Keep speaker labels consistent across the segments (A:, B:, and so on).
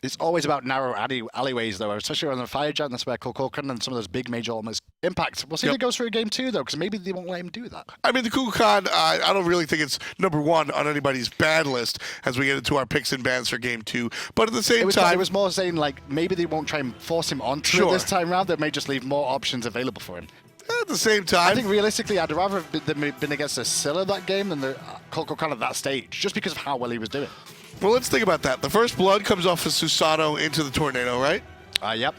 A: It's always about narrow alleyways, though, especially on the Fire Giant. That's where Kumbhakarna and some of those big major ultimates impact. We'll see if it goes through a game 2, though, because maybe they won't let him do that.
B: I mean, the Kumbhakarna, I don't really think it's #1 on anybody's ban list as we get into our picks and bans for game 2. But at the same time...
A: It was more saying, like, maybe they won't try and force him onto it this time round. They may just leave more options available for him.
B: At the same time...
A: I think realistically, I'd rather have been against the Scylla that game than the Kumbhakarna at that stage, just because of how well he was doing.
B: Well, let's think about that. The first blood comes off of Susano into the tornado, right?
A: Yep.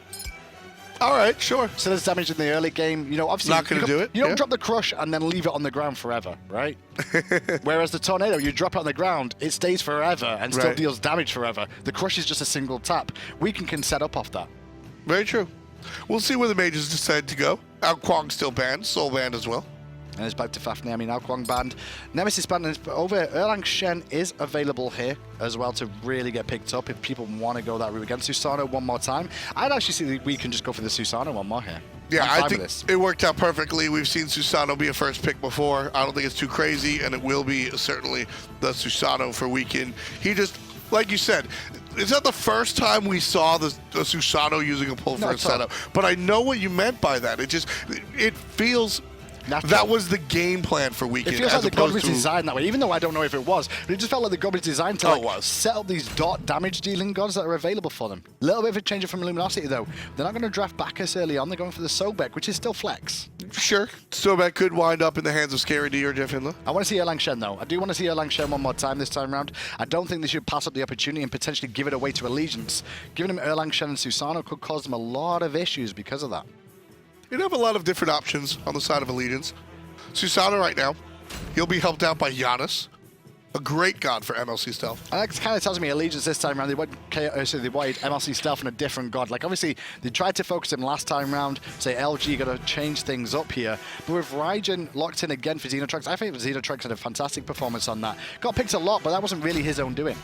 B: All right, sure.
A: So there's damage in the early game. You know, obviously...
B: Not going to do it.
A: You don't drop the crush and then leave it on the ground forever, right? Whereas the tornado, you drop it on the ground, it stays forever and still deals damage forever. The crush is just a single tap. Weaken can set up off that.
B: Very true. We'll see where the mages decide to go. Ao Kuang still banned, Soul banned as well.
A: And it's back to Fafnir. I mean, Ao Kuang banned. Nemesis banned over. Erlang Shen is available here as well to really get picked up if people want to go that route against Susano one more time. I'd actually see that we can just go for the Susano one more here.
B: Yeah, I think it worked out perfectly. We've seen Susano be a first pick before. I don't think it's too crazy, and it will be certainly the Susano for weekend. He just, like you said, is that the first time we saw the Susano using a pull for a setup? But I know what you meant by that. It feels... That was the game plan for weekend.
A: It feels like the god was designed that way, even though I don't know if it was. But it just felt like the god was designed to set up these dot damage dealing gods that are available for them. A little bit of a change from Luminosity, though. They're not going to draft Bacchus early on. They're going for the Sobek, which is still flex.
B: Sure. Sobek could wind up in the hands of SPL or JeffHindla.
A: I want to see Erlang Shen, though. I do want to see Erlang Shen one more time this time around. I don't think they should pass up the opportunity and potentially give it away to Allegiance. Giving them Erlang Shen and Susano could cause them a lot of issues because of that.
B: You'd have a lot of different options on the side of Allegiance. Susano right now, he'll be helped out by Janus, a great god for MLC Stealth.
A: And that kind of tells me Allegiance this time around, they wanted MLC Stealth and a different god. Like, obviously, they tried to focus him last time around, say LG got to change things up here. But with Raijin locked in again for XenoTronics, I think XenoTronics had a fantastic performance on that. Got picked a lot, but that wasn't really his own doing.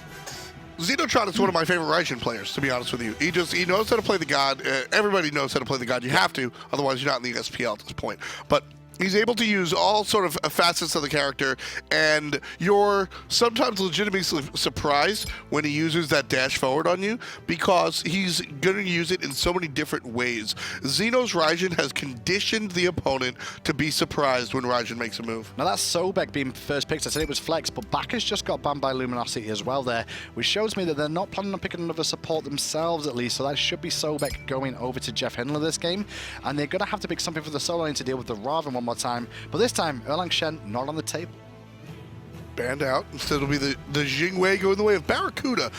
B: XenoTronics is one of my favorite Raijin players, to be honest with you. He knows how to play the god. Everybody knows how to play the god. You have to, otherwise you're not in the SPL at this point. But he's able to use all sort of facets of the character, and you're sometimes legitimately surprised when he uses that dash forward on you, because he's going to use it in so many different ways. Xeno's Raijin has conditioned the opponent to be surprised when Raijin makes a move.
A: Now that's Sobek being first picked. I said it was flex, but Bacchus just got banned by Luminosity as well there, which shows me that they're not planning on picking another support themselves at least, so that should be Sobek going over to JeffHindla this game, and they're going to have to pick something for the solo lane to deal with the Ravana one more time, but this time Erlang Shen not on the table.
B: Banned out. Instead it'll be the Jing going the way of BaRRaCCuDDa.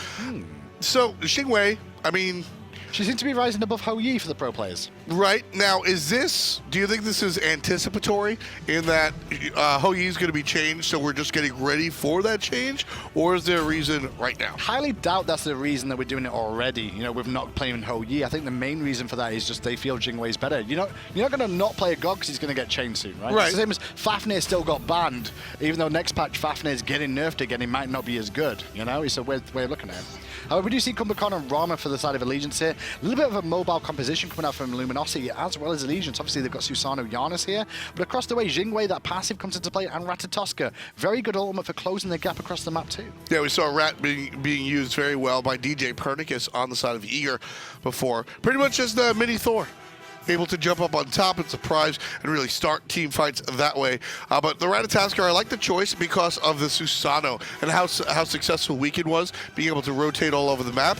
B: So Jing, I mean,
A: she seems to be rising above Ho Yi for the pro players.
B: Right. Now, do you think this is anticipatory in that Ho Yi is going to be changed, so we're just getting ready for that change? Or is there a reason right now?
A: Highly doubt that's the reason that we're doing it already, you know, with not playing Ho Yi. I think the main reason for that is just they feel Jing Wei's better. You're not going to not play a god because he's going to get changed soon, right? It's the same as Fafnir still got banned, even though next patch Fafnir's getting nerfed again, he might not be as good, you know? It's a weird way of looking at it. However, we do see Kumbhakarna and Rama for the side of Allegiance here. A little bit of a mobile composition coming out from Luminosity as well as Allegiance. Obviously, they've got Susano, Janus here. But across the way, Jing Wei, that passive comes into play, and Ratatoskr. Very good ultimate for closing the gap across the map too. Yeah,
B: we saw Rat being used very well by DJ Pernicus on the side of Eager before. Pretty much just the mini Thor. Able to jump up on top and surprise and really start team fights that way. But the Ratatoskr, I like the choice because of the Susano and how successful Weekend was, being able to rotate all over the map.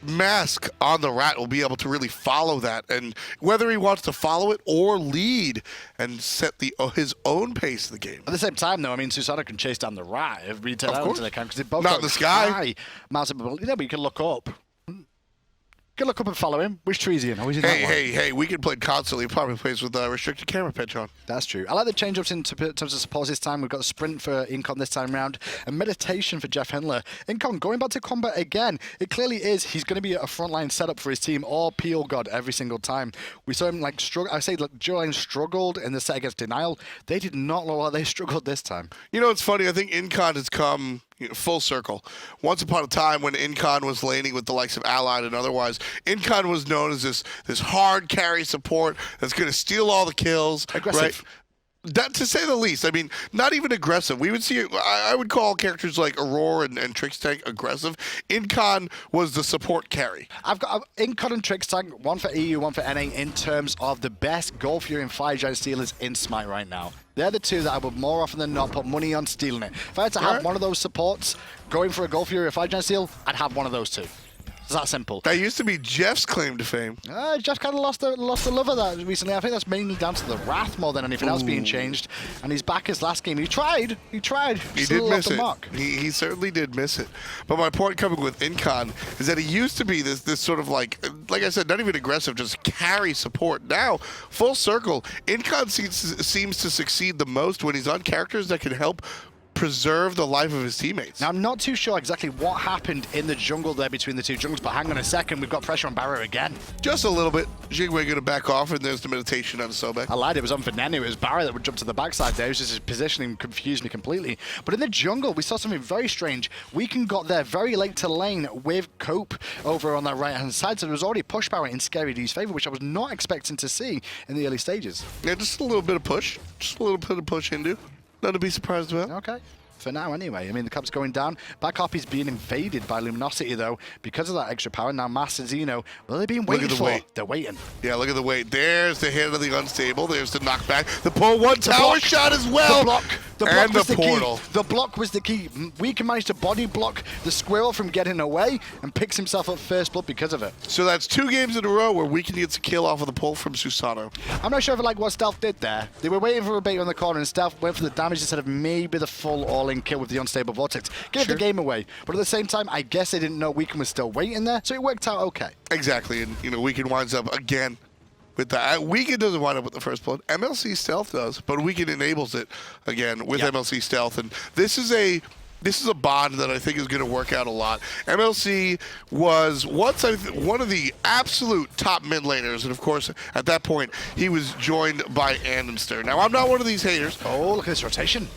B: Mask on the Rat will be able to really follow that, and whether he wants to follow it or lead and set his own pace of the game.
A: At the same time, though, I mean, Susano can chase down the Rat if we tell out into the camp because they both
B: not in the sky.
A: But you can look up. Go look up and follow him. Which tree is he in? Oh, he's in that one.
B: Hey, we can play constantly. He probably plays with restricted camera pitch on.
A: That's true. I like the change-ups in terms of supports this time. We've got a sprint for Incon this time round, and meditation for JeffHindla. Incon, going back to combat again, it clearly is. He's going to be a frontline setup for his team, or Peel God every single time. We saw him like struggle. I say Joline struggled in the set against Denial. They did not look like they struggled this time.
B: You know, it's funny. I think Incon has come full circle. Once upon a time when Incon was laning with the likes of Allied and otherwise, Incon was known as this hard carry support that's going to steal all the kills.
A: Aggressive.
B: Right? That, to say the least. I mean, not even aggressive. We would see, I would call characters like Aurora and Trix Tank aggressive. Incon was the support carry.
A: I've got Incon and Trix Tank, one for EU, one for NA, in terms of the best Gold Fury and Fire Giant stealers in Smite right now. They're the two that I would more often than not put money on stealing it. If I had to have one of those supports going for a Gold Fury or Fire Giant steal, I'd have one of those two. It's that simple.
B: That used to be Jeff's claim to fame.
A: Jeff kind of lost the love of that recently. I think that's mainly down to the Wrath more than anything else being changed. And he's back his last game. He tried. He did miss it.
B: He certainly did miss it. But my point coming with Incon is that he used to be this sort of like I said, not even aggressive, just carry support. Now, full circle, Incon seems to succeed the most when he's on characters that can help preserve the life of his teammates.
A: Now, I'm not too sure exactly what happened in the jungle there between the two jungles, but hang on a second, we've got pressure on BaRRa again.
B: Just a little bit. Jing going to back off, and there's the meditation on Sobek.
A: I lied, it was on Venenu. It was BaRRa that would jump to the backside there. It was just his positioning confused me completely. But in the jungle, we saw something very strange. Weekend got there very late to lane with Cope over on that right-hand side, so there was already push power in Scary D's favor, which I was not expecting to see in the early stages.
B: Yeah, just a little bit of push. Just a little bit of push into. Nothing to be surprised about.
A: Okay. For now, anyway. I mean, the Cub's going down. Back up is being invaded by Luminosity, though, because of that extra power. Now, Master Xeno, well, they're being waited for. They're waiting.
B: Yeah, look at the wait. There's the hit of the unstable. There's the knockback. The pull one tower shot as well.
A: The block. The block
B: and
A: was
B: the portal.
A: Key. The block was the key. Weekend managed to body block the squirrel from getting away and picks himself up first blood because of it.
B: So that's 2 games in a row where Weekend gets a kill off of the pull from Susano.
A: I'm not sure if I like what Stealth did there. They were waiting for a bait on the corner, and Stealth went for the damage instead of maybe the full all-in kill with the unstable vortex. Gave the game away. But at the same time, I guess they didn't know Weekend was still waiting there, so it worked out okay.
B: Exactly, and Weekend winds up again with that. Weekend doesn't wind up with the first blood. MLC Stealth does, but Weekend enables it again with MLC Stealth, and this is a bond that I think is going to work out a lot. MLC was once one of the absolute top mid laners, and of course, at that point, he was joined by Andenster. Now, I'm not one of these haters.
A: Oh, look at this rotation.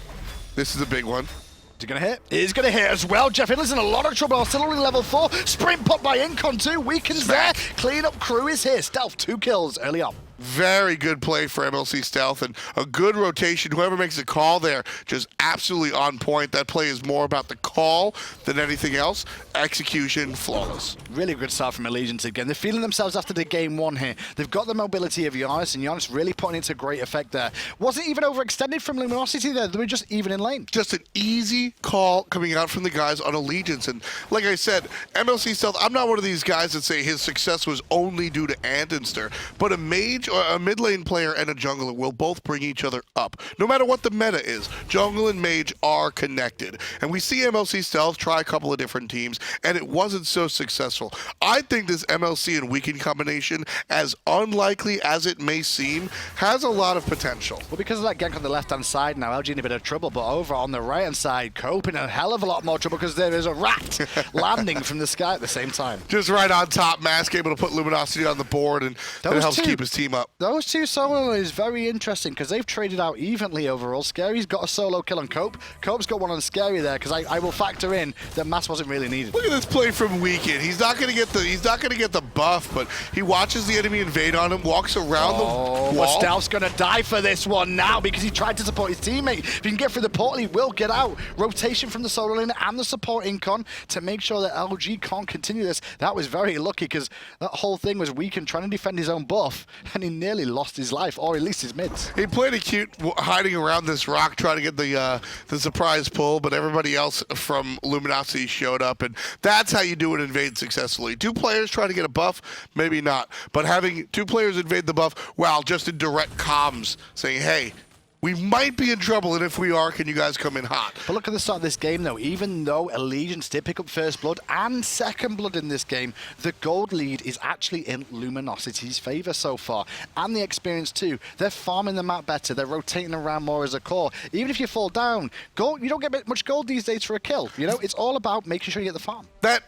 B: This is a big one.
A: Is he going to hit? It is going to hit as well. JeffHindla's in a lot of trouble. Still only level 4. Sprint pop by Incon too. Weekend's there. Clean up crew is here. Stealth, 2 kills early on.
B: Very good play for MLC Stealth and a good rotation. Whoever makes the call there, just absolutely on point. That play is more about the call than anything else. Execution, flawless.
A: Really good start from Allegiance again. They're feeling themselves after the game 1 here. They've got the mobility of Janus, and Janus really putting into great effect there. Wasn't even overextended from Luminosity there. They were just even in lane.
B: Just an easy call coming out from the guys on Allegiance. And like I said, MLC Stealth, I'm not one of these guys that say his success was only due to Andenster, but a mage or a mid lane player and a jungler will both bring each other up. No matter what the meta is, jungle and mage are connected. And we see MLC Stealth try a couple of different teams, and it wasn't so successful. I think this MLC and Weekend combination, as unlikely as it may seem, has a lot of potential.
A: Well, because of that gank on the left-hand side now, LG in a bit of trouble, but over on the right-hand side, Cope in a hell of a lot more trouble because there is a rat landing from the sky at the same time.
B: Just right on top, Mask able to put Luminosity on the board, and that helps keep his team up.
A: Those two solo is very interesting because they've traded out evenly overall. Scary's got a solo kill on Cope. Cope's got one on Scary there because I will factor in that Mass wasn't really needed.
B: Look at this play from Weekend. He's not going to get the buff, but he watches the enemy invade on him, walks around the wall.
A: But Stealth's going to die for this one now because he tried to support his teammate. If he can get through the portal, he will get out. Rotation from the solo lane and the support Incon to make sure that LG can't continue this. That was very lucky because that whole thing was Weekend trying to defend his own buff, and he nearly lost his life, or at least his mids.
B: He played it cute, hiding around this rock, trying to get the surprise pull, but everybody else from Luminosity showed up, and that's how you do an invade successfully. 2 players try to get a buff, maybe not, but having 2 players invade the buff while just in direct comms saying, hey, we might be in trouble, and if we are, can you guys come in hot?
A: But look at the start of this game, though. Even though Allegiance did pick up first blood and second blood in this game, the gold lead is actually in Luminosity's favor so far. And the experience, too. They're farming the map better. They're rotating around more as a core. Even if you fall down, gold, you don't get much gold these days for a kill. It's all about making sure you get the farm.
B: That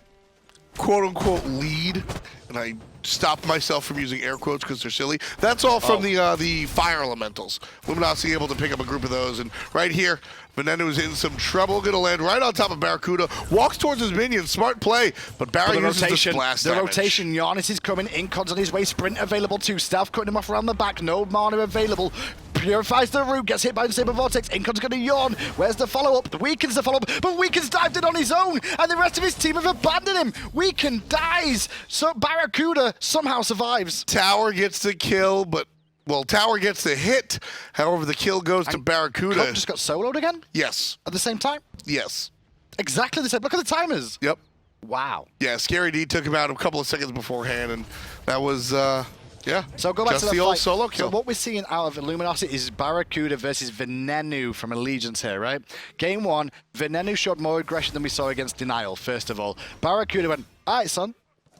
B: quote-unquote lead, and I stopped myself from using air quotes because they're silly. That's all from the fire elementals. Luminosity able to pick up a group of those, and right here, Venenu is in some trouble. Going to land right on top of BaRRaCCuDDa. Walks towards his minion. Smart play, but BaRRa uses the splash damage.
A: The rotation. Janus is coming. Incon's on his way. Sprint available too. Stealth cutting him off around the back. No mana available. purifies the root, gets hit by the Saber Vortex. Incon's going to yawn. Where's the follow-up? The Weaken's the follow-up, but Weaken's dived in on his own, and the rest of his team have abandoned him. Weaken dies, so BaRRaCCuDDa somehow survives.
B: Tower gets the kill, but, well, Tower gets the hit. However, the kill goes to BaRRaCCuDDa.
A: Cope just got soloed again?
B: Yes.
A: At the same time?
B: Yes.
A: Exactly the same. Look at the timers.
B: Yep.
A: Wow.
B: Yeah, ScaryD took him out a couple of seconds beforehand, and that was, yeah.
A: So go back
B: just
A: to
B: the
A: fight.
B: old solo kill.
A: So what we're seeing out of Luminosity is BaRRaCCuDDa versus Venenu from Allegiance here, right? Game 1, Venenu showed more aggression than we saw against Denial, first of all. BaRRaCCuDDa went, all right, son.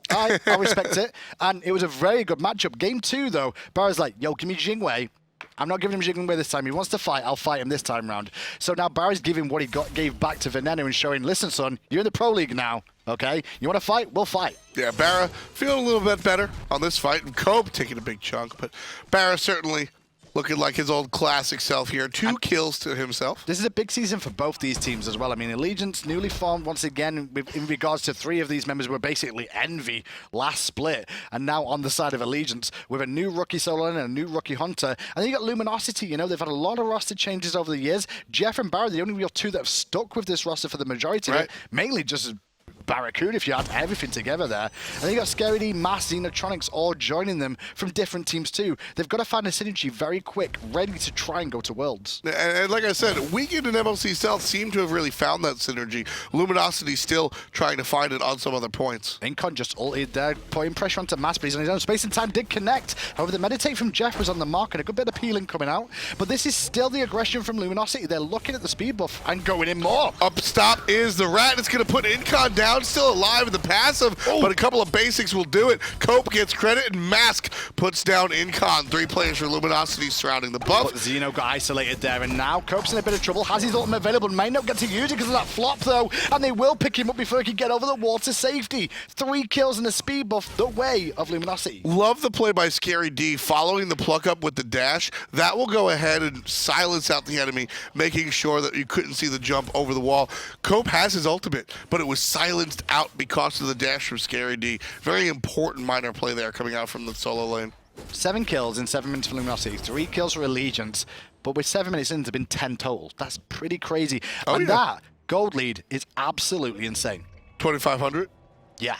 A: I respect it. And it was a very good matchup. Game 2, though, Barra's like, yo, give me Jingwei. I'm not giving him Jingwei this time. He wants to fight. I'll fight him this time round. So now Barra's giving what he gave back to Venenu and showing, listen, son, you're in the Pro League now, okay? You want to fight? We'll fight.
B: Yeah, BaRRa feeling a little bit better on this fight. And Cope taking a big chunk, but BaRRa certainly looking like his old classic self here. 2 kills to himself.
A: This is a big season for both these teams as well. I mean, Allegiance newly formed once again in regards to 3 of these members were basically Envy last split. And now on the side of Allegiance with a new rookie solo and a new rookie hunter. And then you got Luminosity, you know, they've had a lot of roster changes over the years. Jeff and BaRRa, the only real 2 that have stuck with this roster for the majority of it, mainly just BaRRaCCuDDa, if you add everything together there. And then you got ScaryD, Mass, XenoTronics all joining them from different teams too. They've got to find a synergy very quick, ready to try and go to Worlds.
B: And like I said, Weekend and MLC South seem to have really found that synergy. Luminosity still trying to find it on some other points.
A: Incon just ulted there, putting pressure onto Mass, but he's on his own. Space and Time did connect. However, the meditate from Jeff was on the mark and a good bit of peeling coming out. But this is still the aggression from Luminosity. They're looking at the speed buff and going in more.
B: Up stop is the Rat. It's going to put Incon down, still alive in the passive, but a couple of basics will do it. Cope gets credit, and Mask puts down Incon. 3 players for Luminosity surrounding the buff.
A: But Xeno got isolated there, and now Cope's in a bit of trouble. Has his ultimate available, may not get to use it because of that flop, though, and they will pick him up before he can get over the wall to safety. 3 kills and a speed buff the way of Luminosity.
B: Love the play by ScaryD, following the pluck up with the dash. That will go ahead and silence out the enemy, making sure that you couldn't see the jump over the wall. Cope has his ultimate, but it was silenced out because of the dash from ScaryD. Very important minor play there coming out from the solo lane.
A: 7 kills in 7 minutes for Luminosity, 3 kills for Allegiance, but with 7 minutes in, there's been 10 total. That's pretty crazy. And that gold lead is absolutely insane.
B: 2,500?
A: Yeah.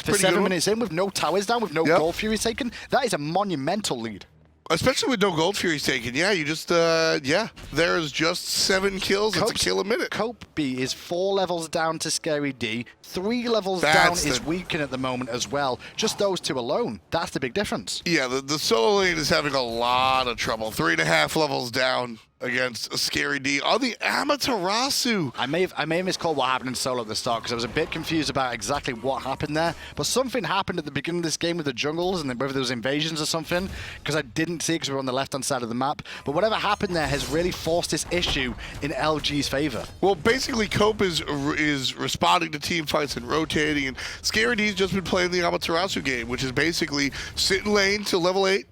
A: For 7 minutes in, with no towers down, with no gold furies taken, that is a monumental lead.
B: Especially with no gold furies taken. Yeah, you just, there's just 7 kills. It's a kill a minute.
A: Copebby is 4 levels down to ScaryD. 3 levels down is Weaken at the moment as well. Just those 2 alone. That's the big difference.
B: Yeah, the solo lane is having a lot of trouble. 3.5 levels down against ScaryD on the Amaterasu.
A: I may have miscalled what happened in solo at the start because I was a bit confused about exactly what happened there. But something happened at the beginning of this game with the jungles and whether there was invasions or something, because I didn't see it because we were on the left-hand side of the map. But whatever happened there has really forced this issue in LG's favor.
B: Well, basically, Cope is responding to team fights and rotating, and ScaryD's just been playing the Amaterasu game, which is basically sit in lane till level 8,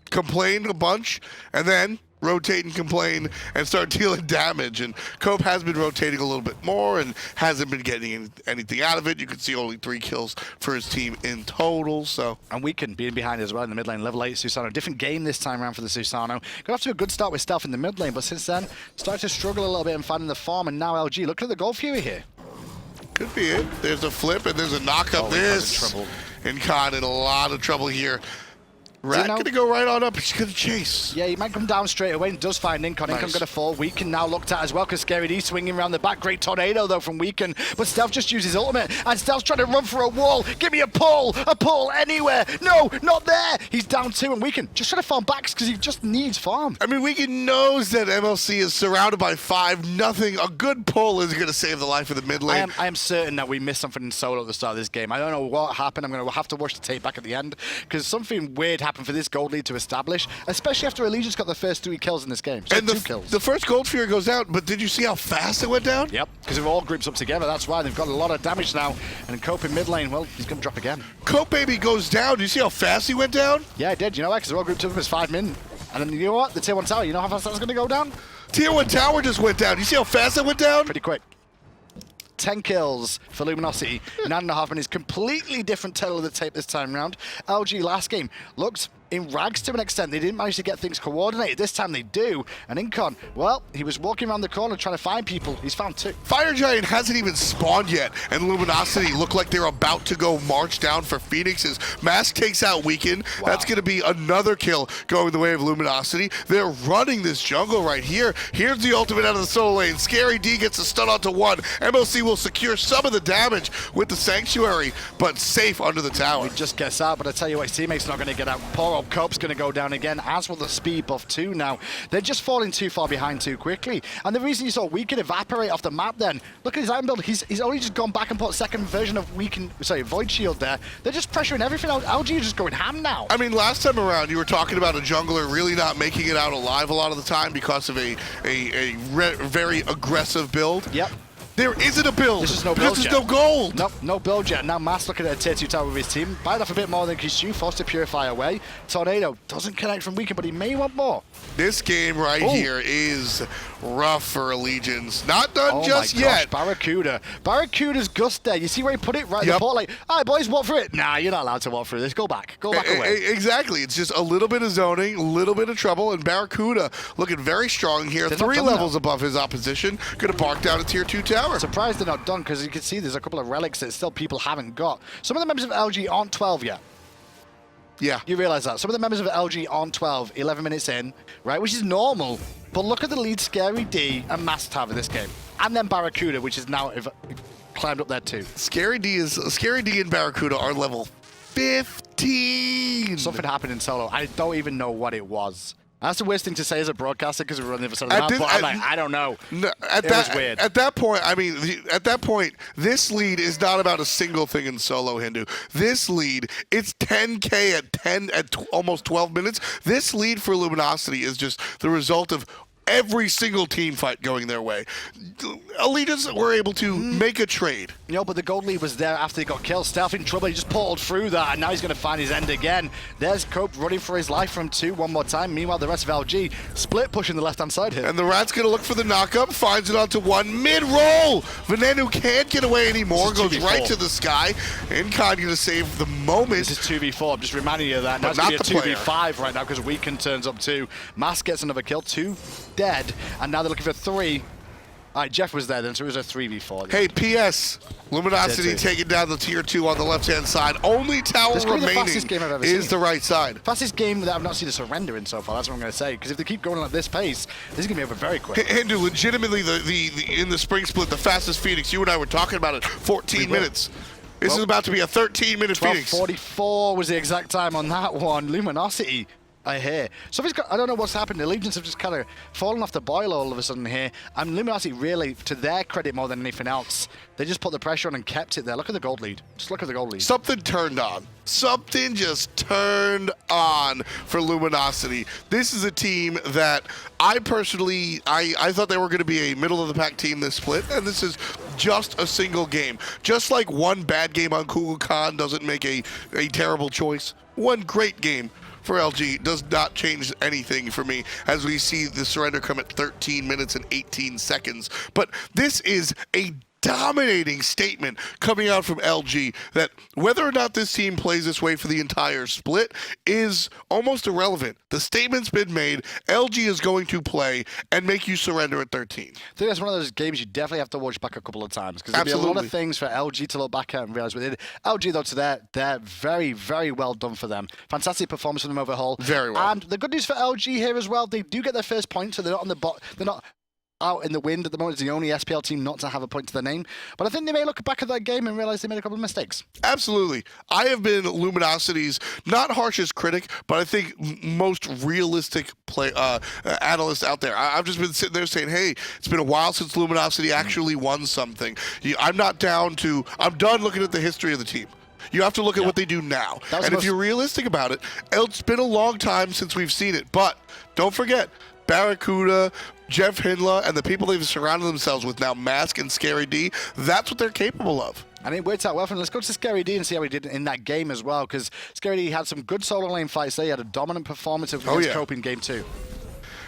B: complain a bunch, and then rotate and complain and start dealing damage. And Cope has been rotating a little bit more and hasn't been getting anything out of it. You can see only 3 kills for his team in total. So,
A: and Weaken being behind as well in the mid lane, level 8 Susano. Different game this time around for the Susano. Got off to a good start with Stealth in the mid lane, but since then started to struggle a little bit in finding the farm. And now LG, look at the gold fury here.
B: Could be it. There's a flip and there's a knock up. Incon in a lot of trouble here. Rat gonna go right on up. He's gonna chase.
A: Yeah, he might come down straight away and does find Incon. Nice. Incon gonna fall. Weaken now looked at as well because ScaryD swinging around the back. Great tornado though from Weaken, but Stealth just uses ultimate and Stealth's trying to run for a wall. Give me a pull anywhere. No, not there. He's down 2 and Weaken just trying to farm backs because he just needs farm.
B: I mean, Weaken knows that MLC is surrounded by 5. Nothing. A good pull is gonna save the life of the mid lane.
A: I am certain that we missed something in solo at the start of this game. I don't know what happened. I'm gonna have to watch the tape back at the end because something weird happened for this gold lead to establish, especially after Allegiance got the first 3 kills in this game. So
B: and
A: 2 kills.
B: The first gold fury goes out, but did you see how fast it went down?
A: Yep, because they're all groups up together. That's why they've got a lot of damage now. And Cope in mid lane, well, he's going to drop again.
B: Copebby goes down. Do you see how fast he went down?
A: Yeah, I did. You know what? Because they're all grouped up as 5 min. And then you know what? The tier 1 tower, you know how fast that's going to go down?
B: Tier 1 tower just went down. You see how fast it went down?
A: Pretty quick. 10 kills for Luminosity. 9.5 minutes. Completely different tail of the tape this time around. LG last game looked in rags to an extent. They didn't manage to get things coordinated. This time they do. And Incon, well, he was walking around the corner trying to find people. He's found 2.
B: Fire Giant hasn't even spawned yet, and Luminosity look like they're about to go march down for Phoenixes. Mask takes out Weaken. Wow. That's going to be another kill going the way of Luminosity. They're running this jungle right here. Here's the ultimate out of the solo lane. Scary D gets a stun onto 1. MLC will secure some of the damage with the Sanctuary, but safe under the tower.
A: He just gets out, but I tell you what, his teammate's not going to get out. Poor old Cope's going to go down again, as will the speed buff too now. They're just falling too far behind too quickly. And the reason you saw Weaken evaporate off the map then, look at his item build. He's only just gone back and put second version of Void Shield there. They're just pressuring everything out. LG is just going ham now.
B: I mean, last time around, you were talking about a jungler really not making it out alive a lot of the time because of a very aggressive build.
A: Yep.
B: There isn't a build.
A: There's just no build
B: There's
A: yet.
B: no gold.
A: Nope, no build yet. Now Mass looking at a tier 2 tower with his team. Bite off a bit more than Kishu, forced to purify away. Tornado doesn't connect from Weaken, but he may want more.
B: This game right here is rough for Allegiance. Not done just yet.
A: BaRRaCCuDDa. BaRRaCCuDDa's gust there. You see where he put it? Right in the port, like, all right, boys, walk through it. Nah, you're not allowed to walk through this. Go back. Go back away.
B: Exactly. It's just a little bit of zoning, a little bit of trouble, and BaRRaCCuDDa looking very strong here.
A: They're
B: 3 levels above his opposition. Going to bark down a tier 2 tower.
A: Surprised they're not done, because you can see there's a couple of relics that still people haven't got. Some of the members of LG aren't 12 yet.
B: Yeah.
A: You realize that. Some of the members of LG aren't 12, 11 minutes in, right, which is normal. But look at the lead Scary D and Masked have in this game. And then BaRRaCCuDDa, which is now climbed up there too.
B: Scary D and BaRRaCCuDDa are level 15.
A: Something happened in solo. I don't even know what it was. That's the worst thing to say as a broadcaster because we're on the other side of the map, but I'm like, I don't know.
B: No,
A: it was weird.
B: At that point, I mean, at that point, this lead is not about a single thing in solo, Hindu. This lead, it's 10K at almost 12 minutes. This lead for Luminosity is just the result of every single team fight going their way. Allegiance were able to make a trade.
A: You know, but the gold lead was there after he got killed. Stealth in trouble. He just portaled through that, and now he's going to find his end again. There's Cope running for his life from 2 one more time. Meanwhile, the rest of LG split pushing the left-hand side here.
B: And the Rat's going to look for the knock-up, finds it onto 1. Mid-roll! Venenu can't get away anymore, goes right to the sky. Incon going to save the moment.
A: This is 2v4. I'm just reminding you of that. Now it's going to be a 2v5 right now because Weaken turns up 2. Mask gets another kill. 2 dead, and now they're looking for 3. All right, Jeff was there then, so it was a 3v4.
B: Hey, P.S. Luminosity taking down the tier 2 on the left-hand side. Only tower remaining is the right side.
A: Fastest game that I've not seen a surrender in so far, that's what I'm going to say. Because if they keep going at this pace, this is going to be over very quick.
B: Hindu, legitimately, in the spring split, the fastest Phoenix, you and I were talking about it, 14 minutes. This is about to be a 13-minute Phoenix.
A: 12:44 was the exact time on that one. Luminosity. I hear. I don't know what's happened. The Legions have just kind of fallen off the boil all of a sudden here. And Luminosity really, to their credit more than anything else, they just put the pressure on and kept it there. Look at the gold lead. Just look at the gold lead.
B: Something turned on. Something just turned on for Luminosity. This is a team that I personally, I thought they were going to be a middle-of-the-pack team this split, and this is just a single game. Just like one bad game on Kumbhakarna doesn't make a terrible choice, one great game for LG does not change anything for me as we see the surrender come at 13 minutes and 18 seconds. But this is a dominating statement coming out from LG that whether or not this team plays this way for the entire split is almost irrelevant. The statement's been made. LG is going to play and make you surrender at 13.
A: I think that's one of those games you definitely have to watch back a couple of times because there'll be a lot of things for LG to look back at and realize what they did. LG, though, to they're very, very well done for them. Fantastic performance from them overall.
B: Very well.
A: And the good news for LG here as well, they do get their first point, so they're not on the bot. They're not out in the wind at the moment. It's the only SPL team not to have a point to their name. But I think they may look back at that game and realize they made a couple of mistakes.
B: Absolutely. I have been Luminosity's not harshest critic, but I think most realistic analyst out there. I've just been sitting there saying, hey, it's been a while since Luminosity actually won something. I'm done looking at the history of the team. You have to look at what they do now. And if you're realistic about it, it's been a long time since we've seen it. But don't forget, BaRRaCCuDDa, JeffHindla, and the people they've surrounded themselves with now, Mask and Scary D, that's what they're capable of.
A: And it worked out well for him. Let's go to Scary D and see how he did in that game as well, because Scary D had some good solo lane fights there. He had a dominant performance against Cope in game 2.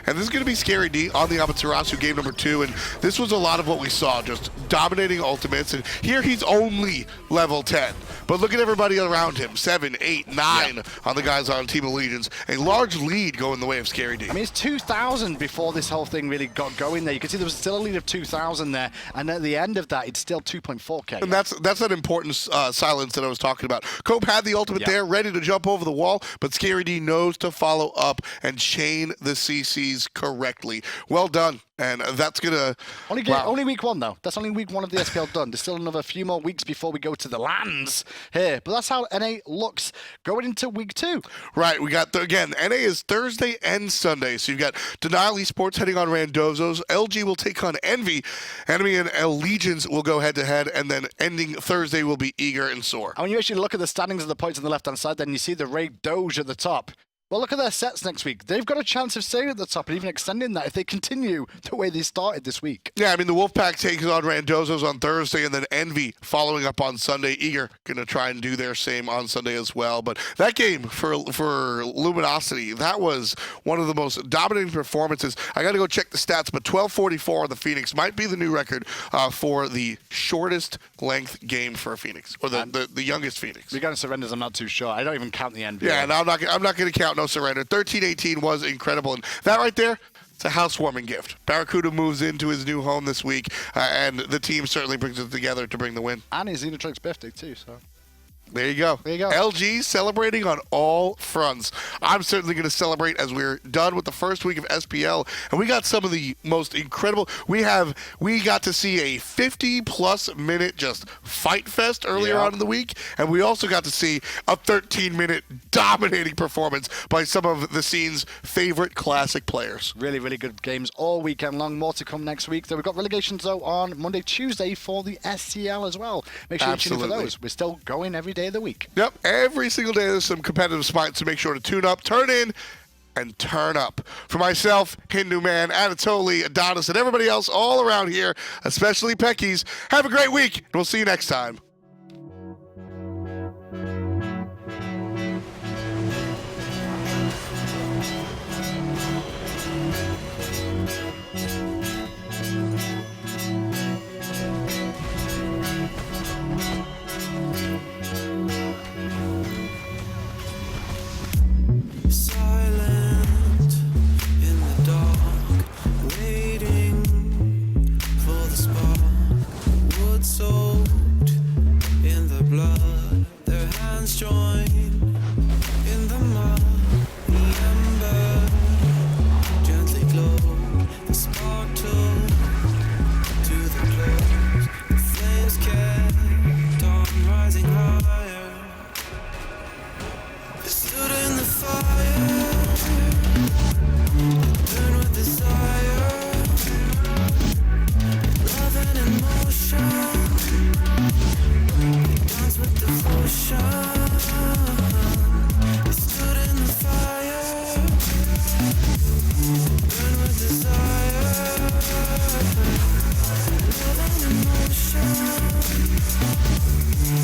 B: And this is going to be Scary D on the Amaterasu game number 2. And this was a lot of what we saw, just dominating ultimates. And here he's only level 10. But look at everybody around him, 7, 8, 9 on the guys on Team Allegiance. A large lead going the way of Scary D.
A: I mean, it's 2,000 before this whole thing really got going there. You can see there was still a lead of 2,000 there. And at the end of that, it's still 2.4K.
B: And that's that important silence that I was talking about. Cope had the ultimate there, ready to jump over the wall, but Scary D knows to follow up and chain the CCs correctly. Well done. And that's going to...
A: Only week 1, though. That's only week 1 of the SPL done. There's still another few more weeks before we go to the lands here. But that's how NA looks going into week 2.
B: Right. We got, again, NA is Thursday and Sunday. So you've got Denial Esports heading on Randozzo's. LG will take on Envy. Enemy and Allegiance will go head-to-head. And then ending Thursday will be Eager and Soar.
A: And when you actually look at the standings of the points on the left-hand side, then you see the Raid Doge at the top. Well, look at their sets next week. They've got a chance of staying at the top and even extending that if they continue the way they started this week.
B: Yeah, I mean, the Wolfpack takes on Randozzo's on Thursday, and then Envy following up on Sunday. Eager going to try and do their same on Sunday as well. But that game for Luminosity, that was one of the most dominating performances. I got to go check the stats, but 12:44 on the Phoenix might be the new record for the shortest length game for a Phoenix, or the youngest Phoenix.
A: Regarding surrenders, I'm not too sure. I don't even count the Envy.
B: Yeah, and I'm not going to count no surrender. 13-18 was incredible. And that right there, it's a housewarming gift. BaRRaCCuDDa moves into his new home this week, and the team certainly brings it together to bring the win.
A: And it's XenoTronics' birthday, too, so...
B: There you go.
A: There you go.
B: LG celebrating on all fronts. I'm certainly going to celebrate as we're done with the first week of SPL, and we got some of the most incredible. We got to see a 50-plus minute just fight fest earlier on in the week, and we also got to see a 13-minute dominating performance by some of the scene's favorite classic players.
A: Really, really good games all weekend long. More to come next week. So we've got relegations, though, on Monday, Tuesday for the SCL as well. Make sure you tune in for those. We're still going every day of the week.
B: Yep, every single day there's some competitive spots, so make sure to tune up, turn in, and turn up. For myself, Hindu Man, Anatoly, Adonis, and everybody else all around here, especially Peckies, have a great week, and we'll see you next time.
C: Soaked in the blood, their hands join in the mud. The ember gently glowed, the spark took to the close. The flames kept on rising higher. They stood in the fire, burned with desire, love and emotion. With devotion, we stood in the fire, burned with desire, love and emotion.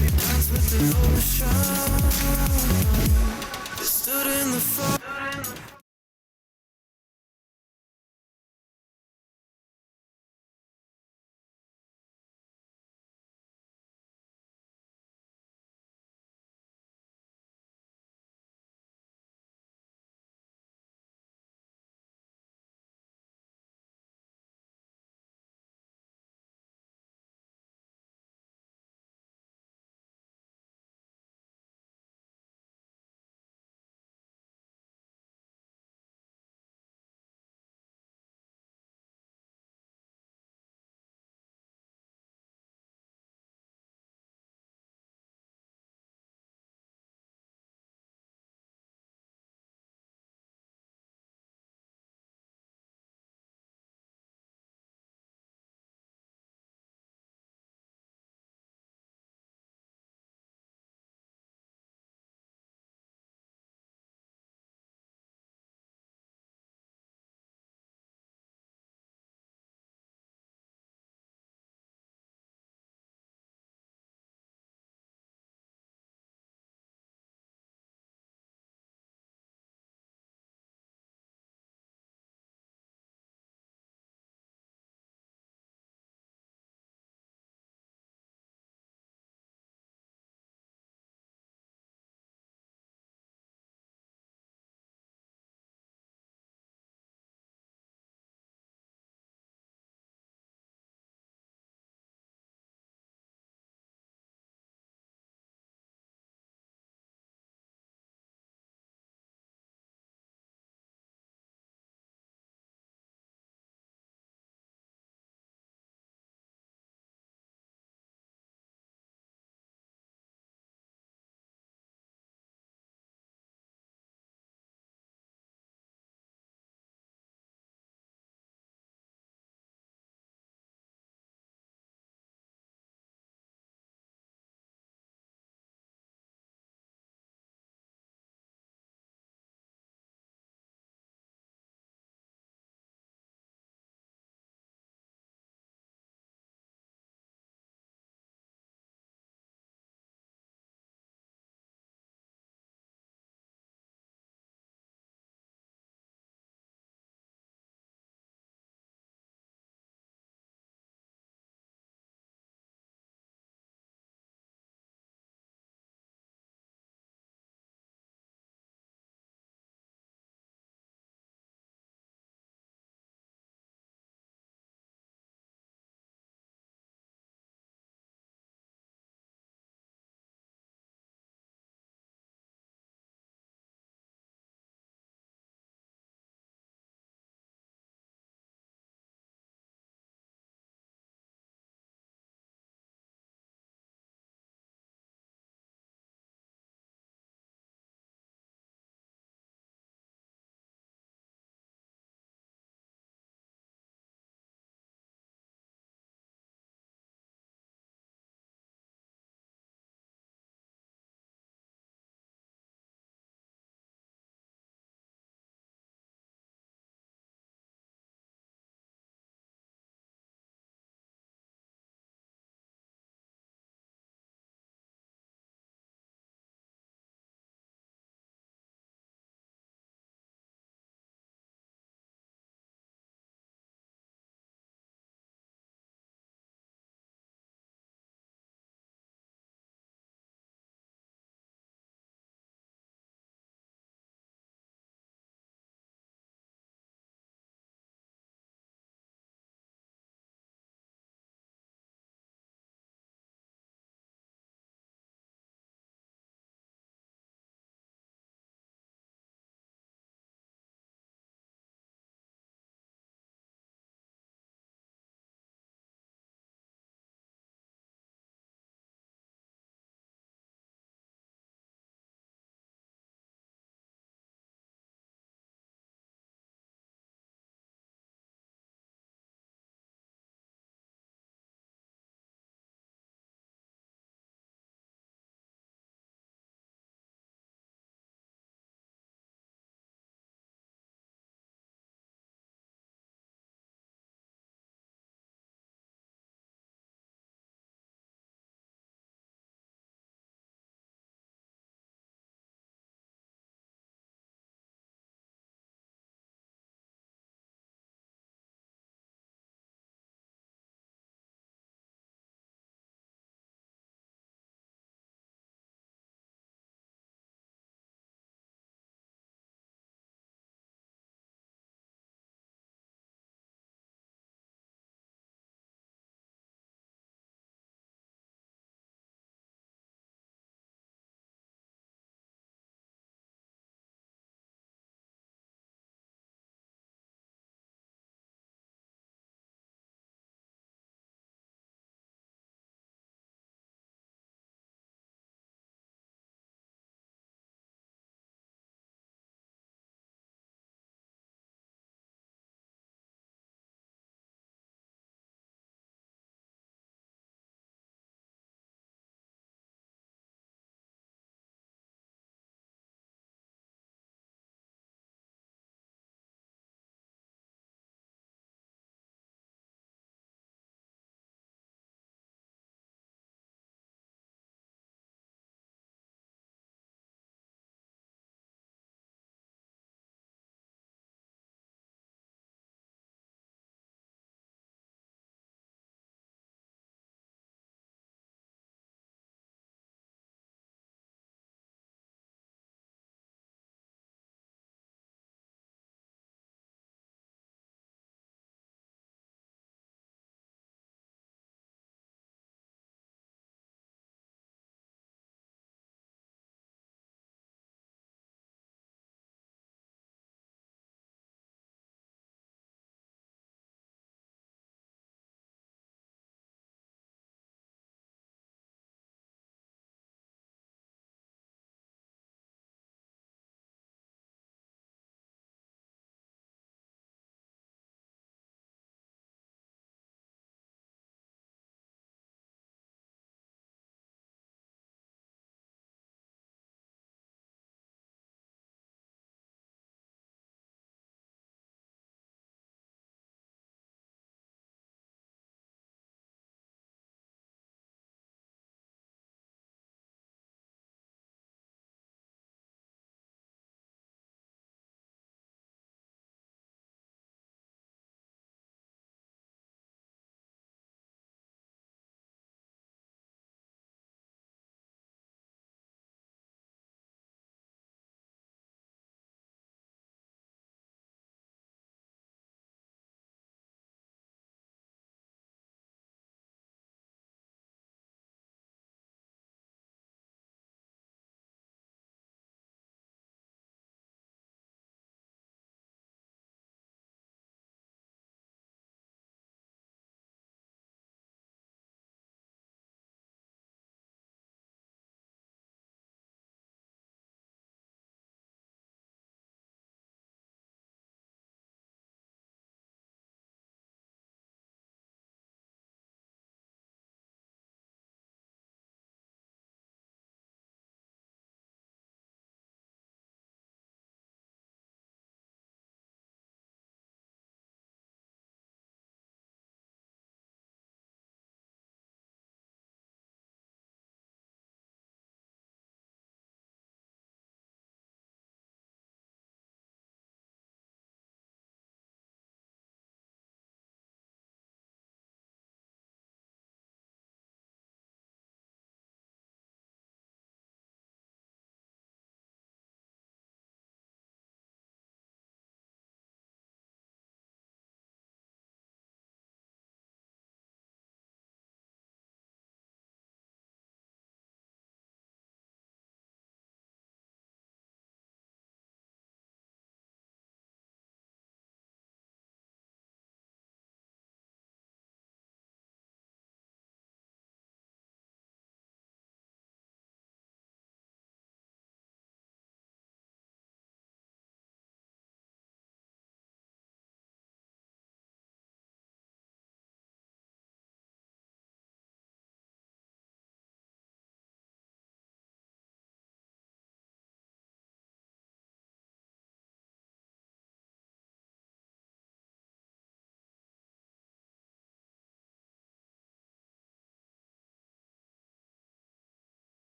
C: We danced with devotion.